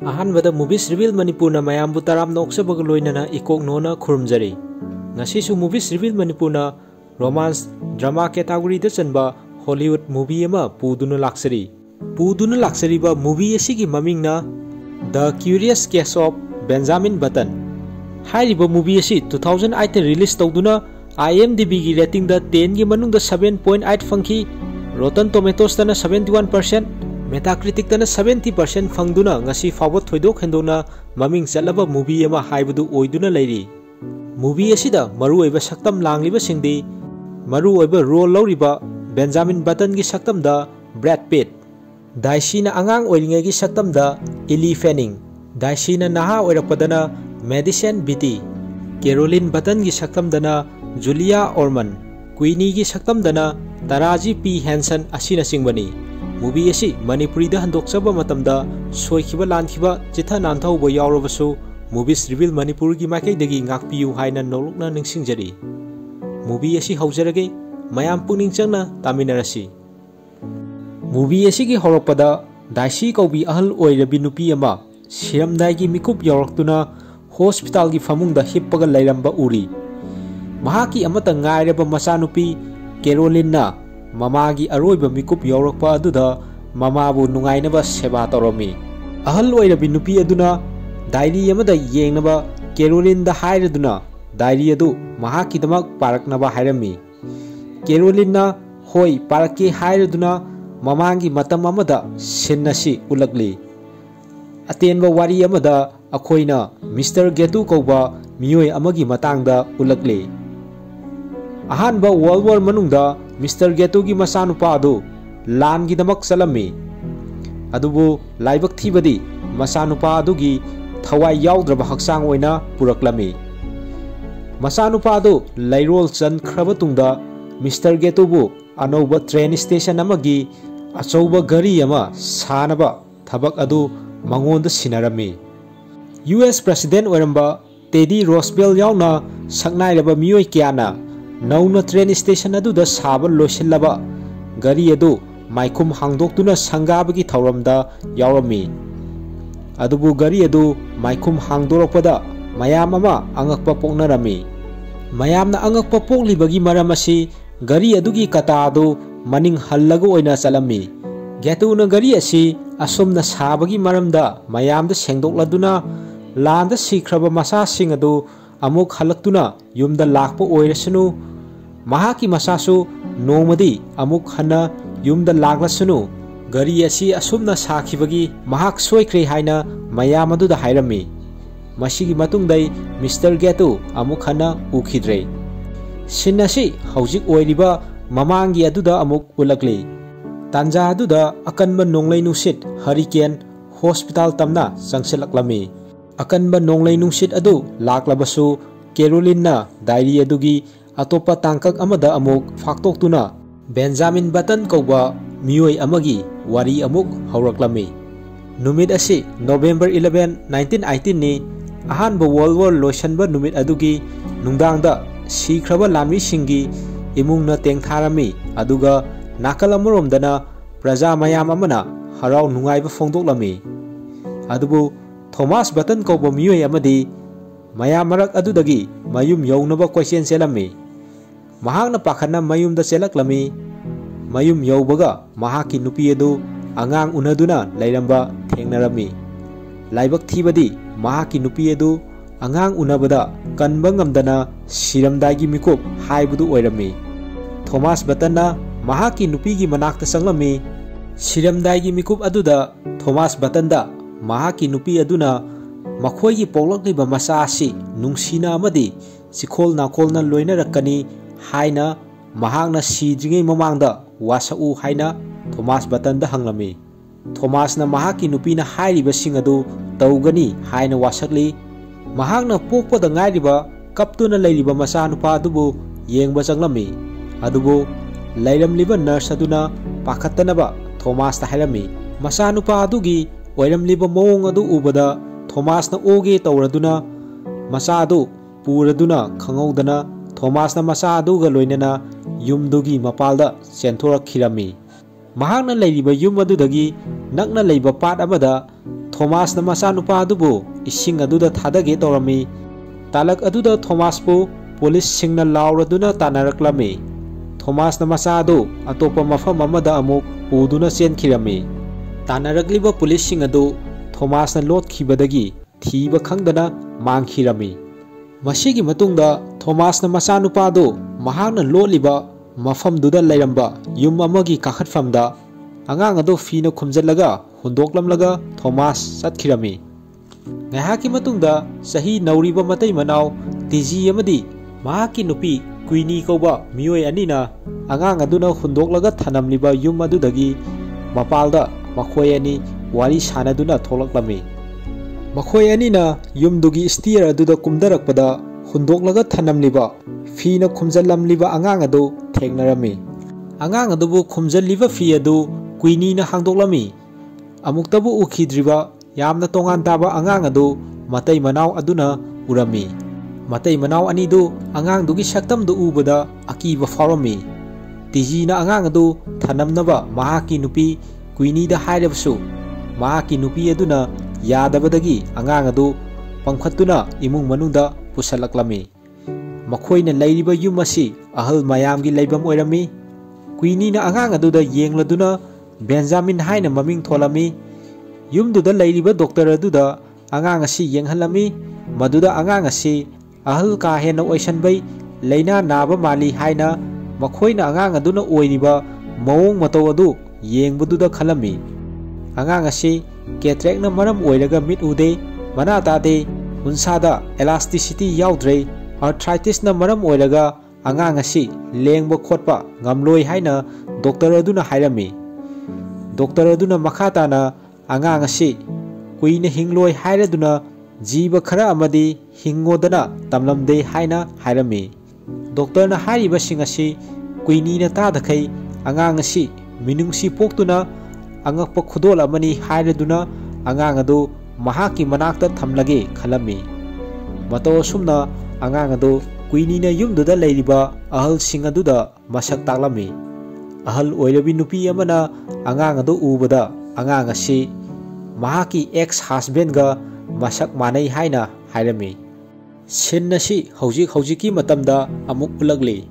Ahanbada movies reveal Manipur na mayambu taram na oksabaga loinana ikok nona khurumjari. Ngasisu movies reveal Manipur na romance drama category da chanba Hollywood movie ama puduna laksari. Puduna laksari ba movie asigi maming na The Curious Case of Benjamin Button. Hairiba movie asi 2008 release tawduna IMDb gi rating da 10 gi manung da 7.8 fangki, Rotten Tomatoes tana 71%, Metacritic tana 70% fangduna ngasi fawba thoidok hendona maming chalaba movie ama haibadu oiduna leiri. Movie asida maru oiba saktam langliba singdi maru oiba role lawriba Benjamin Button gi saktam da Brad Pitt, Daisy na angang oiringai gi saktam da Ellie Fanning, Daisy na naha oirapadana Madison Beatty, Caroline Button gi saktam dana Julia Ormond, Queenie gi saktam dana Taraji P. Henson asina singbani. Movie asi Manipuri da handoksaba matamda soikiba lankhiba chitha nanthauba yaurabasu movies reveal Manipur gi makai dagi ngakpiu haina nolokna ningsingjari. Movie asi haujarage mayam puning changna taminarasi. Movie asi gi horopada Daisy kaubi ahal oirabi nupi ama siramdai gi mikup yauraktuna hospital gi famungda hippaga lairamba uri. Mahaki amata ngairaba masanupi Caroline na mamagi aroiba mikup yaurakpa aduda mamabu nungainaba seba toromi. Ahal oirabi nupi aduna diary amada yengnaba Caroline da hairaduna diary adu mahaki damak paraknaba hairami. Caroline na hoi parake hairaduna mamangi matam amada sinnasi ulagli. Atenba wari amada akoina Mr. Getu kauba miyoi amagi matangda ulagli. Ahanba World War manungda Mr. Getu gi masanupa adu lan gi damak salami. Adubu laibak thibadi masanupa adu gi thawai yaudraba haksang oina puraklami. Masanupa adu lairol chan khrabatungda Mr. Getu bu anauba train station amagi achouba gari ama sanaba thabak adu mangonda sinarami. US President oiramba Teddy Roosevelt yauna saknairaba miyoi kyana nauna train station adu da saba loisillaba gari adu maikum hangdoktuna sangabagi thauramda yaurami. Adubu gari adu maikum hangdorakpada mayam ama angakpa poknarami. Mayamna angakpa poklibagi maram asi gari adugi kata adu maning hallaga oina chalami. Getuna gari asi asumna sabagi maramda mayamda sengdokladuna landa sikraba masa sing adu amuk halaktuna yumda lakpa oirasunu mahaki masasu nomadi amuk hana yumda laklasunu gari asi asumna sakhibagi mahak soikre haina mayam aduda hairami. Masigi matungdai Mr. Getu amuk hana ukhidre. Sinasi haujik oiriba mamangi aduda amuk ulakli. Tanja aduda akanba nonglai nusit hurricane hospital tamna sangsilaklami. Akanba nonglai nusit adu laklabasu Caroline na diary adugi atopa tangkak amada amuk faktoktuna Benjamin Button kauba miyoi amagi wari amuk hauraklami. Numit asi November 11, 1918 ni ahanba World War loisanba numit adugi nungdangda sikraba lanmi singi imungna tengtharami aduga nakal amoromdana praja mayam amana harau nungaiba fongdoklami. Adubu Thomas Button kauba miyoi amadi mayam marak adudagi mayum yaunaba question selami. Mahakna pakhana mayumda selaklami. Mayum yaubaga mahaki nupi adu angang unaduna lairamba thengnarami. Laibak thibadi mahaki nupi adu angang unabada kanba ngamdana siramdagi mikup haibudu oirami. Thomas Button na mahaki nupi gi manakta sanglami. Siramdagi mikup aduda Thomas Button da mahaki nupi aduna makhoi gi poklakliba masa asi nungsina amadi sikhol nakolna loinarakani haina mahakna sidringai mamangda wasau haina Thomas Button da hanglami. Thomas na mahaki nupi na hairiba sing adu tawgani haina wasakli. Mahakna pokpada ngairiba kaptuna leiriba masa nupa adubu yengba changlami. Adubu lairamliba nurse aduna pakhatanaba Thomas ta hairami. Masa nupa adugi oiramliba mawong adu ubada Thomas na oge tawraduna masa adu puraduna khangaudana Thomas na masa aduga loinana yumdugi mapalda chenthora khirami. Mahakna leiriba yum adudagi nakna leiba pat amada Thomas na masanupa adubu ising aduda thadage torami. Talak aduda Thomas po police singna lauraduna tanaraklami. Thomas na masado atopa mafam amada amuk puduna chenkirami. Tanaragliba police sing adu Thomas na lotkibadagi thiba khangdana mangkhirami. Masigi matungda Thomas na masanupa adu mahakna lotliba mafam duda lairamba yum amagi kakhatfamda angang adu fina khumjallaga hundoklamlaga Thomas satkhirami. Ngahaki matungda sahi nauriba matai manau tiji amadi mahaki nupi Queenie kauba miyoi anina angang aduna hundoklaga thanamliba yum adudagi mapalda makhoi ani wari sanaduna tholaklami. Makhoi anina yumdugi steer aduda kumdarakpada hundoklaga thanamliba fina khumjallamliba angang adu thengnarami. Angang adubu khumjalliba fi adu Queenie na hangdoklami. Amuktabu ukhidriba yamna tongan taba angang adu matai manau aduna urami. Matai manau anidu angang dugi saktam du ubada akiba farami. Tiji na angang adu thanamnaba mahaki nupi Queenie da hairabasu mahaki nupi aduna yadabadagi angang adu pangkhatuna imung manungda pusalaklami. Makhoina lairiba yum asi ahal mayamgi laibam oirami. Queenie na angang aduda yengladuna Benjamin haina maming tholami. Yumduda lairiba doctor aduda angang asi yenghalami. Maduda angang asi ahal ka henna oisanbai leina naba mali haina makhoina angang aduna oiriba mawong matau adu yengbaduda khalami. Angang asi cataract na maram oiraga mit ude mana tade unsada elasticity yaudre arthritis na maram oiraga angang asi lengba khotpa ngamloi haina doctor aduna hairami. Doctor aduna makhata na angang asi kuina hingloi hairaduna jiba khara amadi hingodana tamlamde haina hairami. Doctor na hairiba sing asi Queenie na tadakai angang asi minungsi poktuna angakpa khudol amani hairaduna angang adu mahaki manakta thamlage khalami. Mato sumna angang adu Queenie na yumduda lairiba ahal sing aduda masak taklami. Ahal oirabi nupi amana angang adu ubada angang asi mahaki ex husband ga masak manai haina hairami. Sin nasi hojiki matamda amuk ulagli.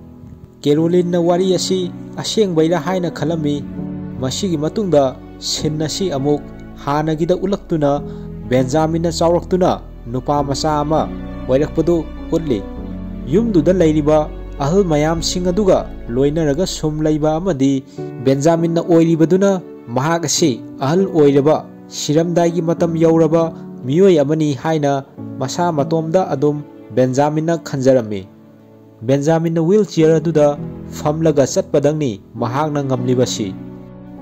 Caroline na wari asi aseng baira haina khalami. Masigi matungda sin nasi amuk hanagida ulaktuna Benjamin na chawraktuna nupa masa ama wairakpadu utli. Yumduda lairiba ahal mayam sing aduga loinaraga sum laiba amadi Benjamin na oiribaduna mahak asi ahal oiraba siramdaigi matam yauraba miyoi amani haina masa matomda adum Benjamin na khanjarami. Benjamin na wheelchair aduda famlaga chatpadangni mahakna ngamlibasi.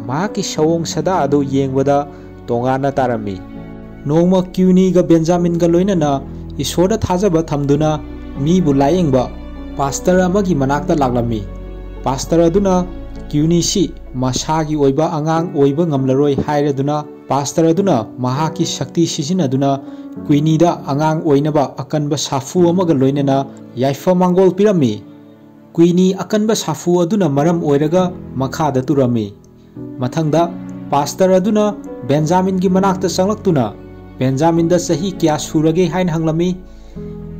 Mahaki sawong sada adu yengbada tongana tarami. Nongma Queenie ga Benjamin ga loinana isoda thajaba thamduna mibu layengba pastor amagi manakta laglami. Pastor aduna Queenie si masagi oiba angang oiba ngamlaroi hairaduna pastor aduna mahaki shakti sijinaduna Queenie da angang oinaba akanba safu amaga loinana yaifa mangol pirami. Queenie akanba safu aduna maram oiraga makhada turami. Mathangda pastor aduna Benjamin gi manakta sanglaktuna Benjamin da sahi kya surage hain hanglami.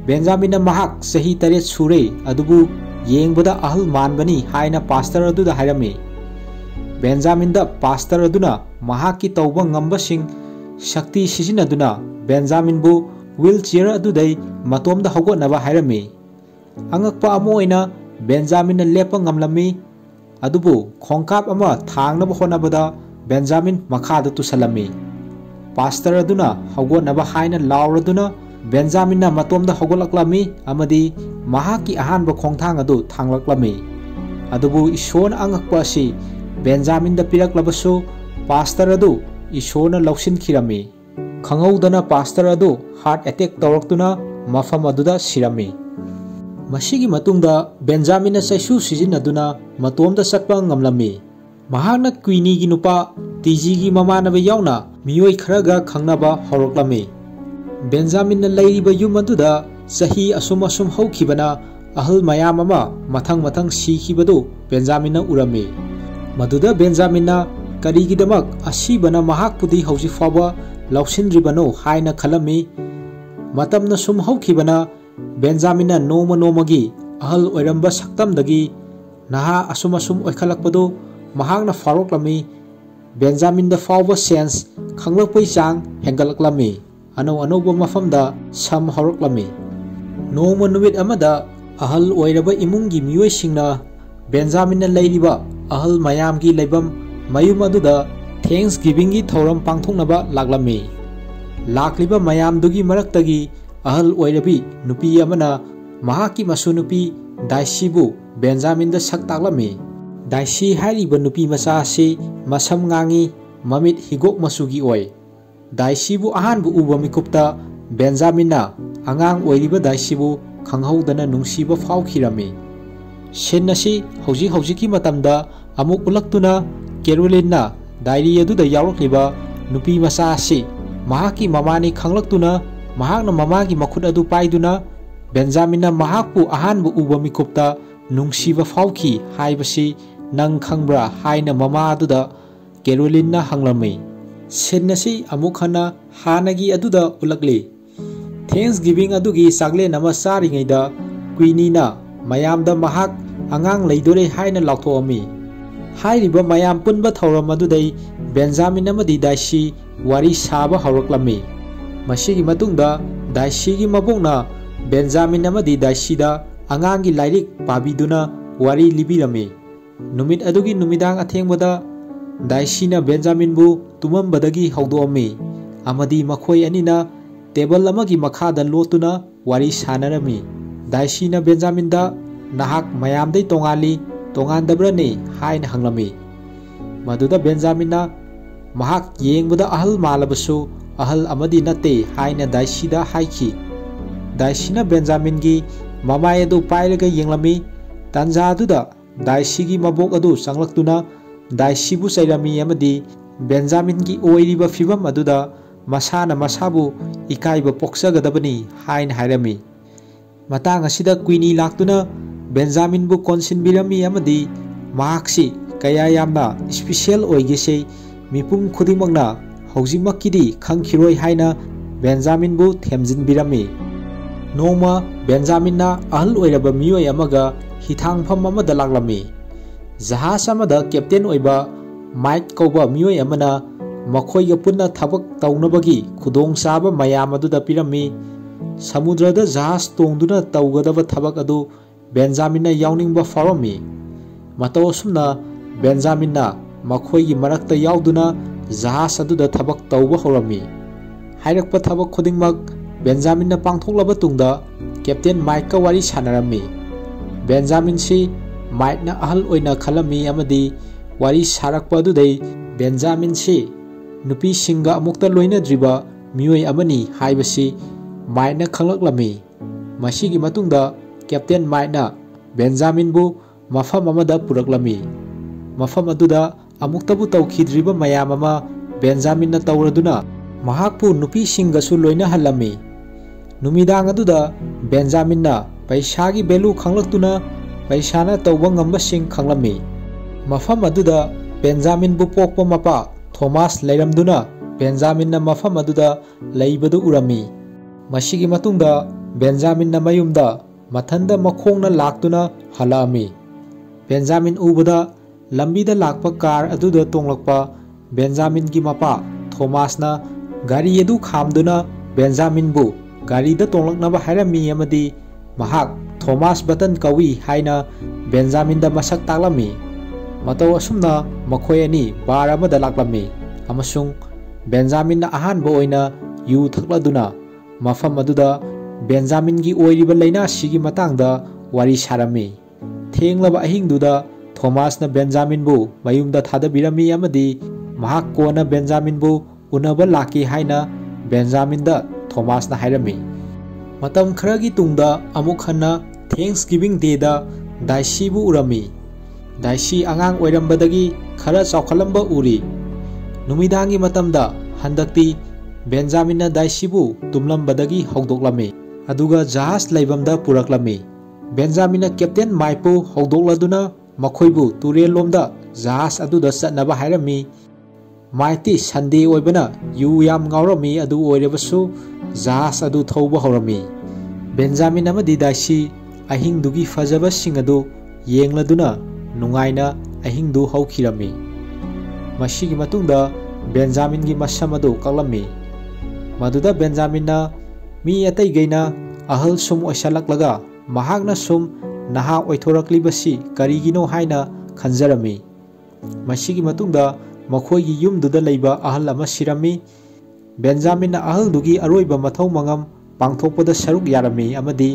Benjamin na mahak sahi taret sure adubu yengbada ahal manbani haina pastor aduda hairami. Benjamin da pastor aduna mahaki tauba ngambasing shakti sijinaduna Benjamin bu wheelchair adudai matomda hogotnaba hairami. Angakpa amoina Benjamin na lepa ngamlami adubu khongkap ama thangnaba honabada Benjamin makhada tusalami. Pastor aduna hogotnaba haina lauraduna Benjamin na matomda hogolaklami amadi mahaki ahanba khongthang adu thanglaklami. Adubu ishon angakpa si Benjamin da piraklabasu pastor adu ishona lausin khirami. Khangaudana pastor adu heart attack tawraktuna mafam aduda sirami. Masigi matungda Benjamin na saisu sijinaduna matomda satpa ngamlami. Mahakna Queenie gi nupa tiji gi mamanaba yauna miyoi kharaga khangnaba horoklami. Benjamin na lairiba yum aduda sahi asum hokhibana ahal mayam ama mathang sikhibadu Benjamin na urami. Maduda Benjamin na karigidamak asibana mahakpudi hauji faba लौसिनद्रिबनो हाइना खलमी मतमना sum हौखिबना Benjamin नोमा नोमगी अहल ओइरंबा सक्तमदगी नहा assume assume ओइखलकपदो महांगना फारोक्लमी Benjamin the फाउबा sense खंगलकपै चांग हेंगलकलमी अनो अनोबा मफमदा सम हौरक्लमी नोमा नुमित अमदा अहल ओइरबा इमुंगी मियोइसिंगना Benjamin लैरिबा अहल मयामगी लेबम मयुम अदुदा thanks giving की थौरम पांथोंनबा लागलमी लाखलिबा मयामदुगी मरक्तगी अहल ओइरबी नुपी अमना महाकी मसु नुपी दाइसीबु Benjamin the सक तागलमी दाइसी हाइरिबा नुपी मचा से मसम गांगी ममित हिगोक मसुगी ओइ दाइसीबु अहानबु उबा मिकुप्ता बेंजामिना अंगांग ओइरिबा दाइसीबु खंगहौदना नुंसीबा फाउखिरमी सेनसी हौजी हौजिकी मतमदा अमुक उलक्तुना केरोलिना डायरी अदुदा यावरक्लिबा नुपी मचा से महाकी ममानी खंगलक्तुना महाकना ममागी मखुद अदु पाइदुना बेंजामिना महाकपु अहानबु उबा मिकुप्ता नुंसीबा फाउखी हाइबसी नंग खंगब्रा हाइना ममा अदुदा केरोलिना हंगलमी सेनसी अमुखना हानगी अदुदा उलक्ली थैंक्स गिविंग अदुगी सागले नमा सारिङैदा क्वीनीना मयामदा महाक अंगांग लैदोरे हाइना लाउथोअमी हाइरिबा मयाम पुनबा थौरम अदुदै बेंजामिन अमदी दाइसी वारी साबा हौरक्लमी मसिगी मतुंगदा दाइसीगी मबोंगना बेंजामिन अमदी दाइसीदा अंगांगी लाइरिक पाबिदुना वारी लिबिरमी नुमित अदुगी नुमिदांग अथेंगबदा दाइसीना बेंजामिनबु तुमंबदगी हौदोअमी अमदी मखोय अनिना टेबल अमगी मखादा लोतुना वारी सानरमी दाइसीना बेंजामिनदा नाहक मयामदै तोंगाली तोंगानदब्रने हाइन हंगलमी मदुदा बेंजामिना महाक येंगबदा अहल मालबसु अहल अमदी नते हाइना दाइसीदा हाइखी दाइसीना बेंजामिनगी ममाय अदु पाइरगा येंगलमी तंजादुदा दाइसीगी मबोक अदु संगलक्तुना दाइसीबु सैरमी अमदी बेंजामिनगी ओइरिबा फिबम अदुदा मसाना मसाबु इकाइबा पोक्सगदबनी हाइन हाइरमी मतांग असिदा क्वीनी लाक्तुना बेंजामिनबु कोनसिनबिरमी अमदी महाक्सी कया यामना स्पेशल ओइगेसे मिपुम खुदिमंगना हौजिमक्किदी खंखिरोय हाइना बेंजामिनबु थेमजिनबिरमी नोमा बेंजामिनना अहल ओइरबा मियोय अमगा हिथांगफम अमदा लाक्लमी जहाज अमदा कैप्टेन ओइबा माइक कौबा मियोय अमना मखोइगा पुन्ना थबक तौनबगी खुदोंग साबा मयाम अदुदा पिरमी समुद्रदा जहाज तोंदुना तौगदबा थबक अदु बेंजामिनना यावनिंगबा फारमी मतौ असुमना बेंजामिनना मखोइगी मरक्ता यावदुना जहाज अदुदा थबक तौबा हौरमी हाइरक्पा थबक खुदिंगमक बेंजामिनना पांथोक्लबा तुंगदा कैप्टेन माइकका वारी सानरमी बेंजामिनसी माइकना अहल ओइना खलमी अमदी वारी सारक्पा अदुदै बेंजामिनसी नुपी सिंगा अमुक्ता लोइनद्रिबा मियोय अमनी हाइबसी माइकना खंगलक्लमी मसिगी मतुंगदा कैप्टेन माइकना बेंजामिनबु मफम अमदा पुरक्लमी मफम अदुदा अमुक्तबु तौखिद्रिबा मयाम अमा बेंजामिनना तौरदुना महाकपु नुपी सिंगसु लोइना हल्लमी नुमिदांग अदुदा बेंजामिनना पैसागी बेलु खंगलक्तुना पैसाना तौबा ngambasing खंगलमी मफम अदुदा बेंजामिनबु पोकपा मपा थॉमस लैरमदुना बेंजामिनना मफम अदुदा लैबदु उरमी मसिगी मतुंगदा बेंजामिनना मयुमदा मथंदा मखोंगना लाक्तुना हलामी बेंजामिन उबदा लंबीदा लाकपा कार अदुदा तोंगलकपा बेंजामिनगी मपा थॉमसना गाड़ी अदु खामदुना बेंजामिनबु गाड़ीदा तोंगलकनबा हाइरमी अमदी महाक थॉमस बटन कवी हाइना बेंजामिनदा मसक ताक्लमी मतौ असुमना मखोय अनि बार अमदा लाक्लमी अमसुंग बेंजामिनना अहानबा ओइना यू थक्लदुना मफम अदुदा बेंजामिनगी ओइरिबा लैना सिगी मतंगदा वारी सारमी थेंगलबा अहिंगदुदा थॉमसना बेंजामिनबु मयुमदा थादबिरमी अमदी महाक कोना बेंजामिनबु उनबा लाकी हाइना बेंजामिनदा थॉमसना हाइरमी मतम खरगी तुंगदा अमुक हन्ना थैंक्स गिविंग डेदा दाइसीबु उरमी दाइसी अंगांग ओइरंबदगी खरा चौखलंबा उरी नुमिदांगी मतमदा हंदक्ति बेंजामिनना दाइसीबु तुमलंबदगी हौदोक्लमी अदुगा जहाज लैबमदा पुरक्लमी बेंजामिनना कैप्टेन माइकपु हौदोक्लदुना मखोइबु तुरेल लोमदा जहाज अदुदा चटनबा हाइरमी माइती संडे ओइबना यू याम गाउरमी अदु ओइरेबसु जहाज अदु थौबा हौरमी बेंजामिन अमदी दाइसी अहिंदुगी फजबसिंग अदु येंगलदुना नुंगाइना अहिंदु हौखिरमी मसिगी मतुंगदा बेंजामिन गी मसम अदु कलमी मदुदा बेंजामिनना मी अतै गैना अहल सुम ओइसलकलगा महागना सुम नहा ओइथोरक्लिबसि करिगिनो हाइना खंजरमी मसिगी मतुंगदा मखोइगी युमदुदा लैबा अहल अमा सिरमी बेंजामिन अहल दुगी अरोइबा मथौ मंगम पांगथोकपदा सरुक यारमी अमदी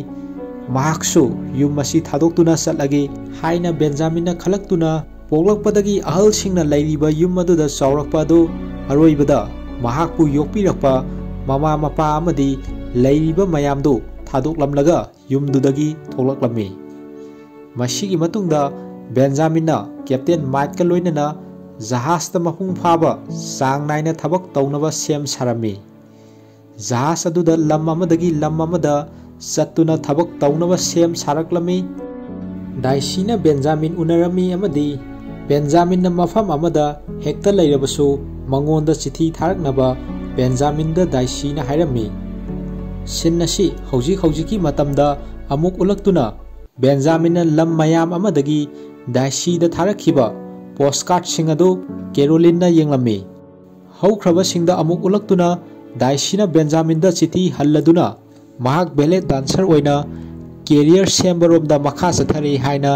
महाकसु युम मसि थादोक्तुना चटलगे हाइना बेंजामिन खलक्तुना पोगलकपदगी अहल सिंगना लैरिबा युम अदुदा चावरकपादो अरोइबदा महाकपु योक्पिरकपा ममा मपा अमदी लैरिबा मयामदो थादोकलमलगा युमदुदगी थोलकलमी मसिगी मतुंगदा बेंजामिनना कैप्टेन माइटका लोइनना जहाजता मपुंग फाबा सांग नाइना थबक तौनबा सेम सारमी जहाज अदुदा लम अमदगी लम अमदा चत्तुना थबक तौनबा सेम सारकलमी दाइसीना बेंजामिन उनरमी अमदी बेंजामिनना मफम अमदा हेक्ता लैरबसु मंगोंदा चिठी थारकनबा बेंजामिनदा दाइसीना हायरमी सिन्नसी हौजिकी मतमदा अमुक उलक्तुना बेंजामिनना लम मयाम अमदगी दाइसीदा थारखिबा पोस्टकार्ड सिंग अदु केरोलिनना येंगलमी हौख्रबा सिंगदा अमुक उलक्तुना दाइसीना बेंजामिनदा चिठी हल्लदुना महाक बेले डांसर ओइना कैरियर सेम्बरोमदा मखा चथरे हाइना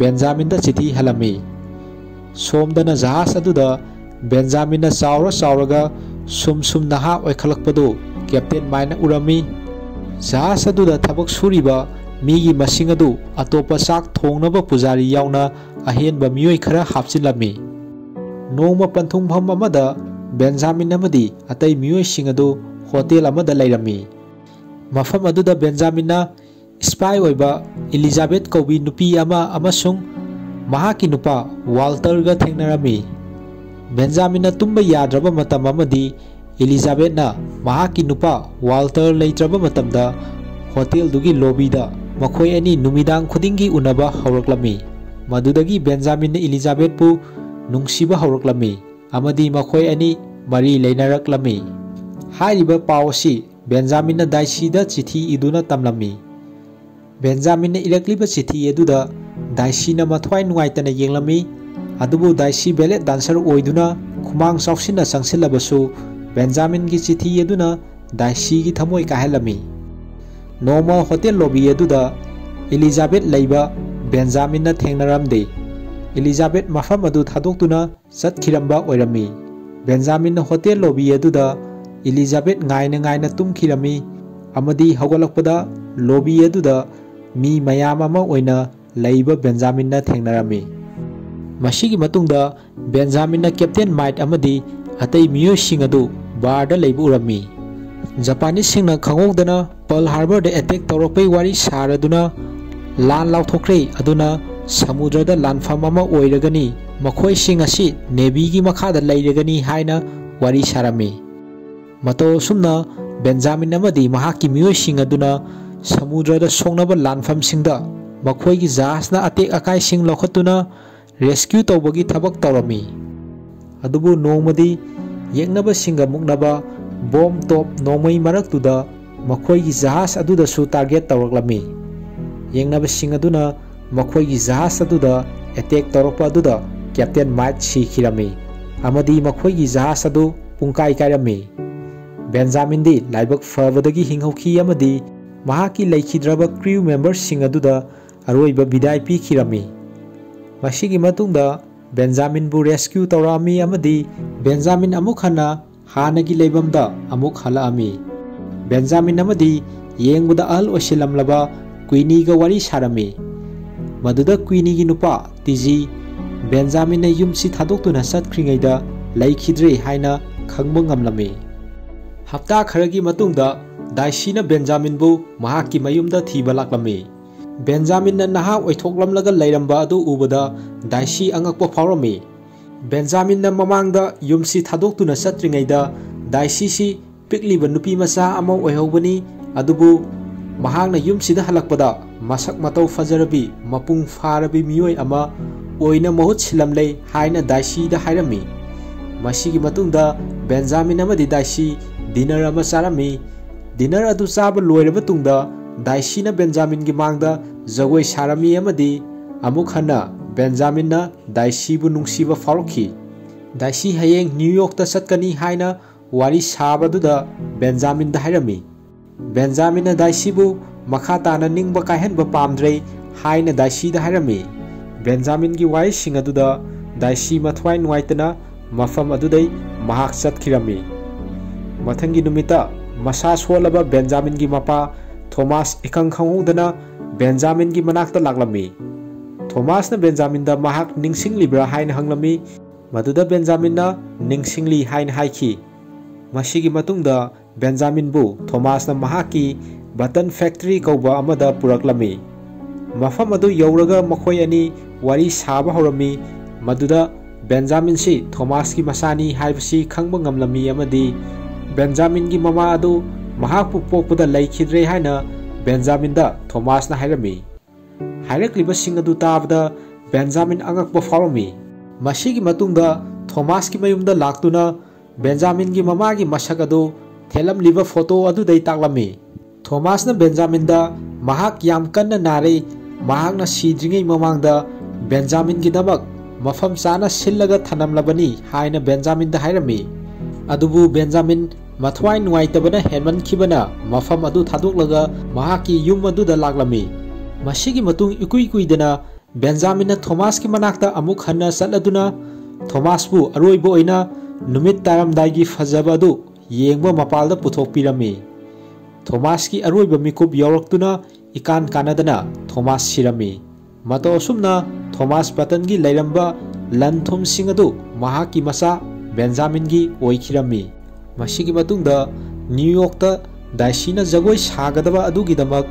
बेंजामिनदा चिठी हलमी सोमदना जहाज अदुदा बेंजामिनना चावरगा सुम नहा ओइखलकपदो कैप्टेन माइना उरमी जहाज अदुदा थबक सुरिबा मीगी मसिंग अदु अतोपा चाक थोंगनबा पुजारी यावना अहेनबा मियोय खरा हापचिलमी नोंमा पंथुंगफम अमदा बेंजामिन अमदी अतै मियोय सिंग अदु होटेल अमदा लैरमी मफम अदुदा बेंजामिनना स्पाई ओइबा एलिजाबेथ कौबी नुपी अमा अमसुंग महाकी नुपा वाल्टरगा थेंगनरमी बेंजामिनना तुम्बा याद्रबा मतम अमदी एलिजाबेथना महाकी नुपा वाल्टर लैत्रबा मतमदा होटेल दुगी लॉबीदा मखोय अनि नुमिदांग खुदिंगी उनबा हौरक्लमी मदुदगी बेंजामिन एलिजाबेथपु नुंगसिबा हौरक्लमी अमदी मखोय अनि मरी लैनरक्लमी हाइरिबा पावसी बेंजामिन दाइसीदा चिठी इदुना तमलमी बेंजामिन इरक्लिबा चिठी एदुदा दाइसीना मथ्वाय नुंगाइतना येंगलमी अदुबु दाइसी बेले डांसर ओइदुना खुमांग चावसिना चंगसिलबसु बेंजामिन की चिठी एदुना दाइसी की थमोय काहेलमी नोमा होटेल लॉबी एदुदा एलिजाबेथ लैबा बेंजामिन थेंगनरमदे एलिजाबेथ मफम अदु थादोक्तुना चटखिरंबा ओइरमी बेंजामिन होटेल लॉबी एदुदा एलिजाबेथ गायना तुम्खिरमी अमदी हौगलकपदा लॉबी एदुदा मी मयाम अमा ओइना लैबा बेंजामिन थेंगनरमी मसिगी मतुंगदा बेंजामिन कैप्टेन माइट अमदी अतै मियोय सिंग अदु बारदा लैबा उरमी जापानीज सिंगना खंगौदना पर्ल हार्बर दे अटैक तौरपै वारी सारदुना लान लाउथोख्रे अदुना समुद्रदा लानफम अमा ओइरगनी मखोय सिंग असि नेवी की मखादा लैरगनी हाइना वारी सारमी मतो सुमना बेंजामिन अमदी महाकी मियोय सिंग अदुना समुद्रदा सोंगनबा लानफम सिंगदा मखोय की जहाजना अटैक अकाय सिंग लौखतुना रेस्क्यू तौबगी थबक तौरमी अदुबु नोंमदी येंगनबा सिंगा मुक्नबा बॉम टॉप नोमई मरक्तुदा मखोयगी जहाज अदुदसु टारगेट तौरक्लमी येंगनबा सिंग अदुना मखोयगी जहाज अदुदा अटैक तौरक्पा अदुदा कैप्टेन माइट सिखिरमी अमदी मखोयगी जहाज अदु पुंकाई कायरमी बेंजामिनदी लाइबक फबदगी हिंगौखी अमदी महाकी लैखिद्रबा क्रू मेंबर सिंग अदुदा अरोइबा विदाय पिखिरमी मसिगी मतुंगदा बेंजामिन बु रेस्क्यू तौरामी अमदी बेंजामिन अमुक हन्ना हानगी लेबमदा अमुक हलामी बेंजामिन अमदी येंगबदा अहल ओसिलमलबा क्वीनीगा वारी सारमी मदुदा क्वीनीगी नुपा तिजी बेंजामिन युमसी थादोक्तुना चटख्रिङैदा लैखिद्रे हाइना खंगबा ngamlami हप्ता खरगी मतुंगदा दाइसीना बेंजामिनबु महाकी मयुमदा थीबा लाक्लमी बेंजामिन नहा ओइथोक्लमलगा लैरंबा अदु उबदा दाइसी अंगकपा फावरमी बेंजामिन ममांगदा युमसी थादोक्तुना चत्रिङैदा दाइसीसी पिकलिबा नुपी मचा अमा ओइहौबनी अदुबु महांगना युमसीदा हलकपदा मसक मतौ फजरबी मपुंग फारबी मियोय अमा ओइना महुत सिलमलै हाइना दाइसीदा हाइरमी Masigi matungda Benjamin amadi Daisy dinner ama charami. Dinner adu chaba loiraba tungda Daisy na Benjamin gi mangda jagoi sarami amadi amuk hana Benjamin na Daisy bu nungsiba faurki. Daisy hayeng New York ta satkani haina wari sabaduda Benjamin da hairami. Benjamin na Daisy bu makha tana ningba kaihenba pamdre haina Daisy da hairami. Benjamin gi wari singaduda Daisy mathwai nuaitana mafam adudai mahak satkirami. Mathangi numita masa solaba Benjamin gi mapa Thomas ikang khangudana Benjamin gi manakta laklami. Thomas na Benjamin da mahak ningsing libra haina hanglami. Maduda Benjamin na ningsingli haina haiki. Masigi matungda Benjamin bu Thomas na mahaki button factory kauba amada puraklami. Mafam adu yauraga makhoi ani wari saba horami. Maduda Benjamin si Thomas ki masani haibasi khangba ngamlami amadi Benjamin gi mama adu mahakpu pokpuda laikhidre haina Benjamin da Thomas na hairami. Hairakliba sing adu tabda Benjamin angakba faurami. Masigi matungda Thomas ki mayumda laktuna Benjamin gi mama gi masak adu thelam liba photo adu dai taklami. Thomas na Benjamin da mahak yam kanna nare mahak na sidringai mamangda Benjamin gi damak mafam sana sillaga thanamlabani haina Benjamin da hairami. Adubu Benjamin mathwai nuaitabana henman khibana mafam adu thadoklaga mahaki yum adu da laklami. Masigi matung ikui kuidana Benjamin na Thomas ki manakta amuk hanna satladuna Thomas bu aroibo oina numit taramdai gi fajaba adu yengba mapalda puthokpirami. Thomas ki aroiba mikup yauraktuna ikan kanadana Thomas sirami. Mato sumna Thomas button gi lairamba lanthum sing adu mahaki masa Benjamin gi oikhirami. Masigi matungda New York ta Daisy na jagoi sagadaba adugi damak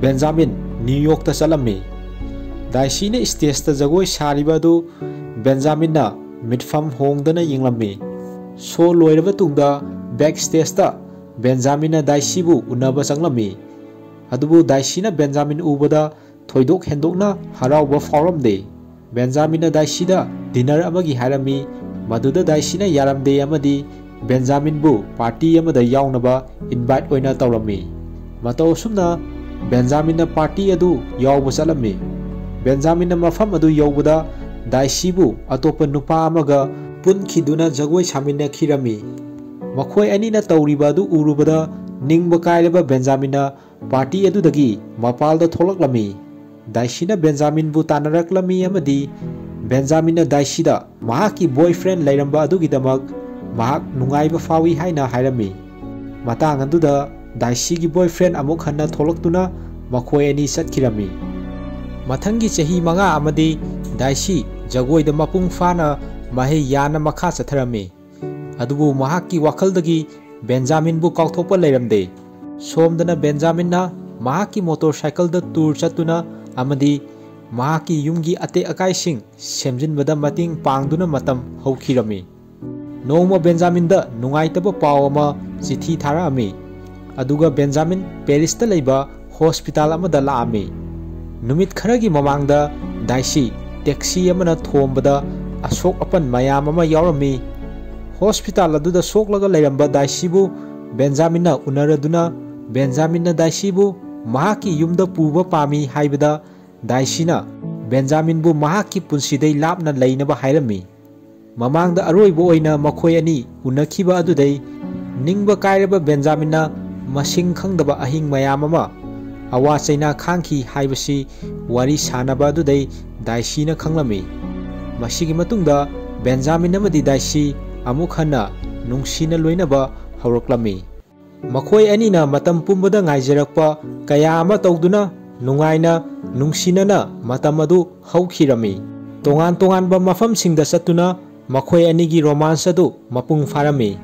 Benjamin New York ta chalami. Daisy na stage ta jagoi sariba adu Benjamin na midfam hongdana yinglami. So loiraba tungda backstage ta Benjamin na Daisy bu unaba changlami. Adubu Daisy na Benjamin ubada thoidok hendokna harauba fauramde. Benjamin na Daisy da dinner amagi harami. Maduda Daisy na yaramde amadi Benjamin bu party amada yaunaba invite oina tawrami. Matau sumna Benjamin na party adu yauba chalami. Benjamin na mafam adu yaubada Daisy bu atopa nupa amaga punkhiduna jagoi samina khirami. Makhoi ani na tawriba adu urubada ningba kairaba Benjamin na party adu dagi mapalda tholaklami. Daisy na Benjamin bu tanaraklami amadi Benjamin na Daisy da mahaki boyfriend lairamba adugi damak mahak nungaiba fawi haina hairami. Matang aduda Daisy gi boyfriend amuk hanna tholaktuna makhoi ani satkirami. Mathangi chahi manga amadi Daisy jagoi da mapung fana mahe yana makha chatharami. Adubu mahaki wakaldagi Benjamin bu kauthopa lairamde. Somdana Benjamin na mahaki motorcycle da tour chatuna amadi mahaki yumgi ate akai sing semjinbada mating pangduna matam haukhirami. Noma Benjamin da nungaitaba paw ama chithi tharami. Aduga Benjamin Paris ta leiba hospital amada laami. Numit kharagi mamangda Daisy taxi amana thombada asok apan mayam ama yaurami. Hospital aduda soklaga leiramba Daisy bu Benjamin na unaraduna Benjamin na Daisy bu mahaki yumda puba pami haibada Daisy na Benjamin bu mahaki punsidai lapna leinaba hairami. Mamangda aroibo oina makhoi ani unakhiba adudai ningba kairaba Benjamin na masing khangdaba ahing mayam ama awa chaina khangki haibasi wari sanaba adudai Daisy na khanglami. Masigi matungda Benjamin amadi Daisy amuk hanna nungsina loinaba hauroklami. Makhoi ani na matam pumbada ngaijarakpa kaya ama tawduna nungaina nungsinana matam adu haukhirami. Tongan tonganba mafamsingda satuna makhoi ani gi romance adu mapung farami.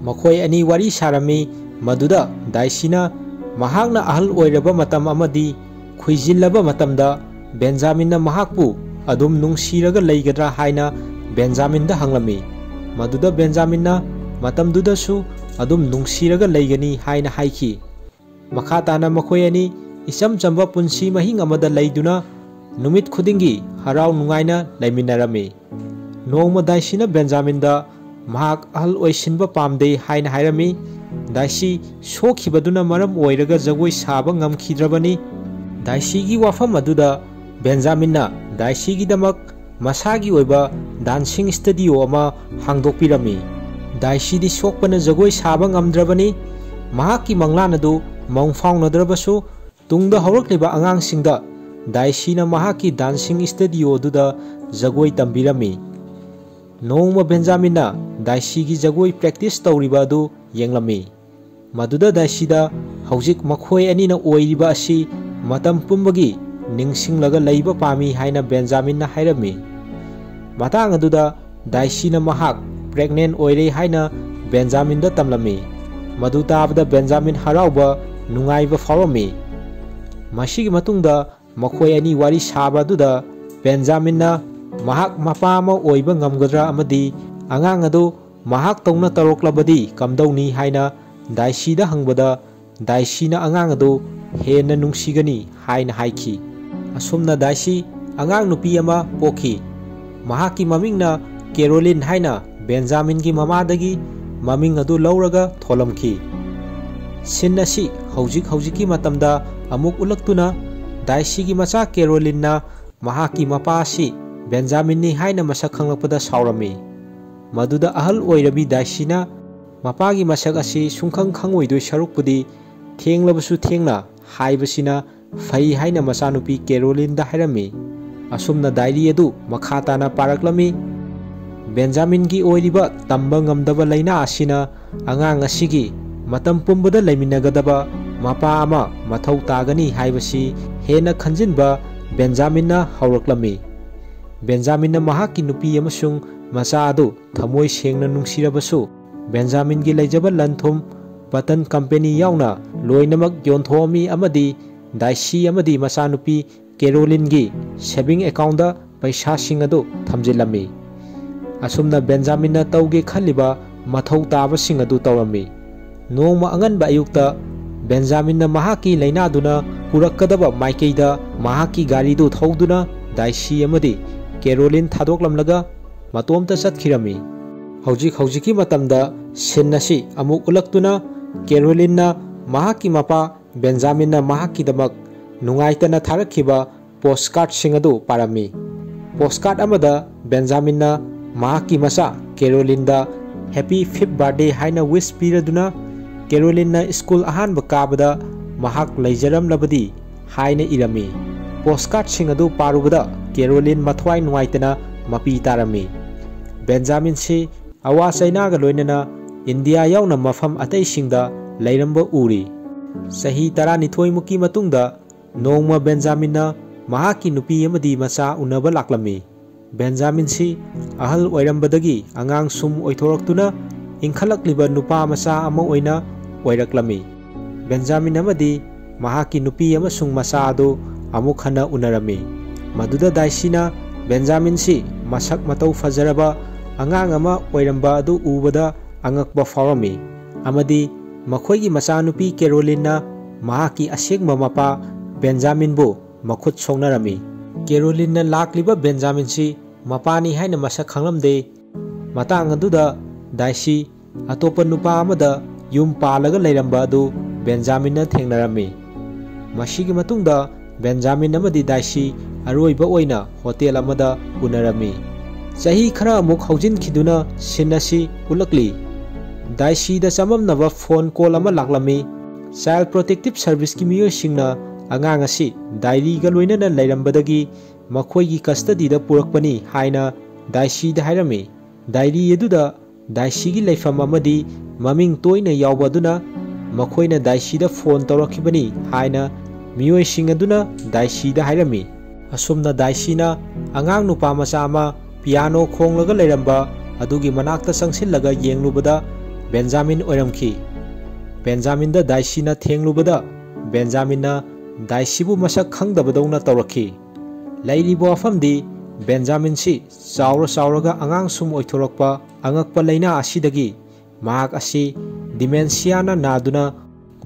Makhoi ani wari sarami. Maduda Daisy na mahakna ahal oiraba matam amadi khuijillaba matamda Benjamin na mahakpu adum nungsiraga leigadra haina Benjamin da hanglami. Maduda Benjamin na matamduda su adum nungsiraga leigani haina haiki. Makhatana makhoi ani isam chamba punsi mahing amada leiduna numit khudingi harau nungaina leiminarami. Nongma Daisy na Benjamin da mahak ahal oisinba pamde haina hairami. Daisi sokhibaduna maram oiraga jagoi saba ngamkhidrabani. Daisi gi wafam aduda Benjaminna Daisi gi damak masagi oiba dancing studio ama hangdokpirami. Daisi di sokpana jagoi saba ngamdrabani. Mahakki manglan adu mongfaungnadrabasu tungda haurakliba angangsingda Daisina mahakki dancing studio duda jagoi tambirami. Nongma Benjaminna Daisi gi jagoi practice tawriba adu yenglami. Maduda Daisida haujik makhoi anina oiriba asi matam pumbagi ningsinglaga leiba pami haina Benjaminna hairami. Matang aduda Daisina mahak pregnant oire haina Benjaminda tamlami. Madu tabada Benjamin harauba nungaiba fawami. Masigi matungda makhoi ani wari saba duda Benjaminna mahak mapa ama oiba ngamgadra amadi angang adu mahak tawna taroklabadi kamdawni haina Daisida hangbada Daisina angang adu henna nungsigani haina haiki. Asumna Daisi angang nupi ama pokhi. Mahakki mamingna Caroline haina Benjamin gi mamadagi maming adu lauraga tholamki. Sin asi haujiki matamda amuk ulaktuna Daisi gi macha Caroline na mahakki mapa asi Benjamin ni haina masak khanglakpada saurami. Maduda ahal oirabi Daisina mapagi masak asi sungkhang khangoidoi sarukpudi thenglabsu thengna haibasina fai haina machanupi Caroline da hairami. Asumna diary adu makhatana paraklami. Benjamin gi oiriba tamba ngamdaba laina asina angang asigi matam pumbada leiminagadaba mapa ama mathau tagani haibasi hena khanjinba Benjaminna hauraklami. Benjaminna mahakki nupi amasung macha adu thamoi sengna nungsirabasu Benjamin gi leijaba lanthum button company yauna loinamak yonthomi amadi Daisi amadi macha nupi Caroline gi saving account da paisa sing adu thamjilami. Asumna Benjaminna tauge khaliba mathau taba sing adu tawrami. Nongma anganba ayukta Benjaminna mahakki laina duna purakadaba maikeida mahakki gari du thauduna Daisi amadi Caroline thadoklamlaga matomta chatkirami. Haujiki matamda sinnasi amuk ulaktuna Caroline na mahakki mapa Benjaminna mahakki damak nungaitana tharakhiba postcard singadu parami. Postcard amada Benjaminna mahakki macha Caroline da happy 5th birthday haina wish piraduna Caroline na school ahanba kabada mahak leijaramlabadi haina irami. Postcard singadu parubada Caroline mathwai nungaitana mapi tarami. Benjamin si awa chainaga loinana India yauna mafam atai singda leiramba uri. Sahi 12 muki matungda nongma Benjaminna mahakki nupi amadi macha unaba laklami. Benjamin si ahal oirambadagi angang sum oithoraktuna ingkhalakliba nupa macha ama oina oiraklami. Benjamin amadi mahakki nupi amasung macha adu amuk hana unarami. Maduda Daisina Benjamin si masak matau fajaraba angang ama oiramba adu ubada angakba fawami. Amadi makhoigi machanupi Caroline na mahakki asegma mapa Benjamin bu makhut songnarami. Caroline na lakliba Benjamin si mapani haina masak khanglamde. Matang aduda Daisi atopa nupa amada yum palaga leiramba adu Benjamin na thengnarami. Masigi matungda Benjamin amadi Daisi aroiba oina hotel amada unarami. Sahi khara amuk haujinkhiduna sinasi ulakli. Daisi da chamamnaba phone call ama laklami. Child Protective Service ki miyo singna angang asi diary ga loinana leirambadagi makhoigi custody da purakpani haina Daisi da hairami. Diary eduda Daisi gi leifam amadi maming toina yawbaduna makhoina Daisi da phone tawrakhibani haina miyoi sing aduna Daisi da hairami. Asumna Daisina angang nupa macha ama piano khonglaga leiramba adugi manakta sangsillaga yenglubada Benjamin oiramki. Benjamin da Daisina thenglubada Benjaminna Daisibu masak khangdabadawna tawrakhi. Leiribo afamdi Benjamin si chauraga angang sum oithorakpa angakpa leina asidagi mahak asi dementia na naduna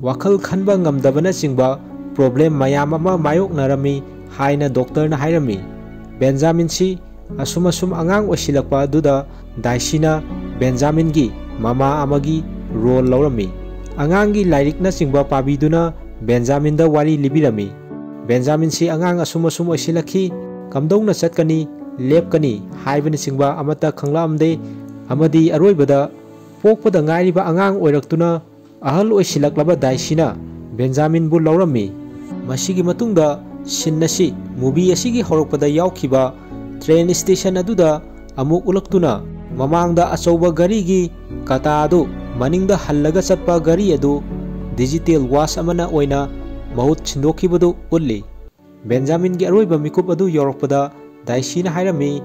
wakhal khanba ngamdabana chingba problem mayam ama mayoknarami haina doctor na hairami. Benjamin si asum angang osilakpa duda Daisina Benjamin gi mama amagi role laurami. Angang gi lairik na singba pabiduna Benjamin da wari libirami. Benjamin si angang asum oisilakhi kamdong na chatkani lepkani haibani singba amata khanglamde amadi aroibada pokpada ngairiba angang oiraktuna ahal oisilaklaba daisina Benjamin bu laurami. Masigi matungda sinnasi movie asigi horokpada yaukhiba train station aduda amuk ulaktuna mamangda achouba gari gi kata adu maningda hallaga chatpa gari adu digital watch amana oina mahut chindokhibadu ulli. Benjamin gi aroiba mikup adu yorokpada daisina hairami.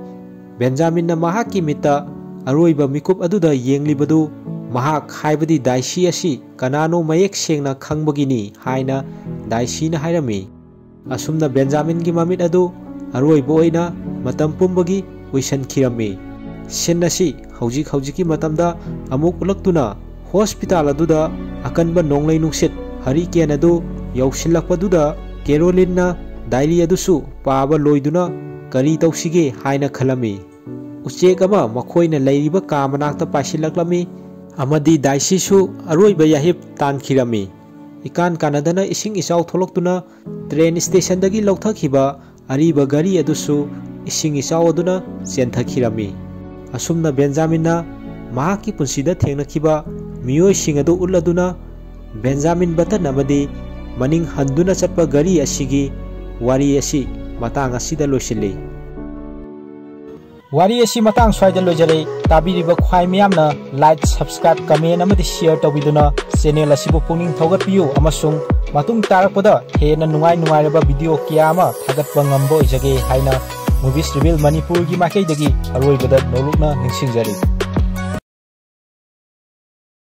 Benjamin na mahakki mita aroiba mikup aduda yenglibadu mahak haibadi daisi asi kanano mayek sengna khangbagini haina daisina hairami. Asumna Benjamin gi mamit adu aroiba oina matam pumbagi uisankhirami. Sinnasi hojiki matamda amuk ulaktuna hospital aduda akanba nonglai nungsit hurricane adu yausilakpaduda Caroline na daily adusu paaba loiduna kari tausige haina khalami. Uchek ama makhoina leiriba ka manakta paisilaklami amadi daisi su aroiba yahip tankhirami. Ikan kanadana ising isau tholoktuna train station dagi lauthakhiba ariba gari adusu ising isau aduna chenthakirami. Asumna Benjamin na mahaki punsida thengnakhiba miyoi sing adu uladuna Benjamin batan amadi maning handuna chatpa gari asigi wari asi matang asida loisili. Wari asi matang swaida lojare tabiriba khwai miyamna like subscribe comment amadi share tawiduna channel asibu pungning thogatpiyu amasung matung tarakpada hena nungai raba video kiyama thagatpa ngambo ijage haina Movies Reveal Manipur gi makai dagi aroibada nolukna ningsingjari.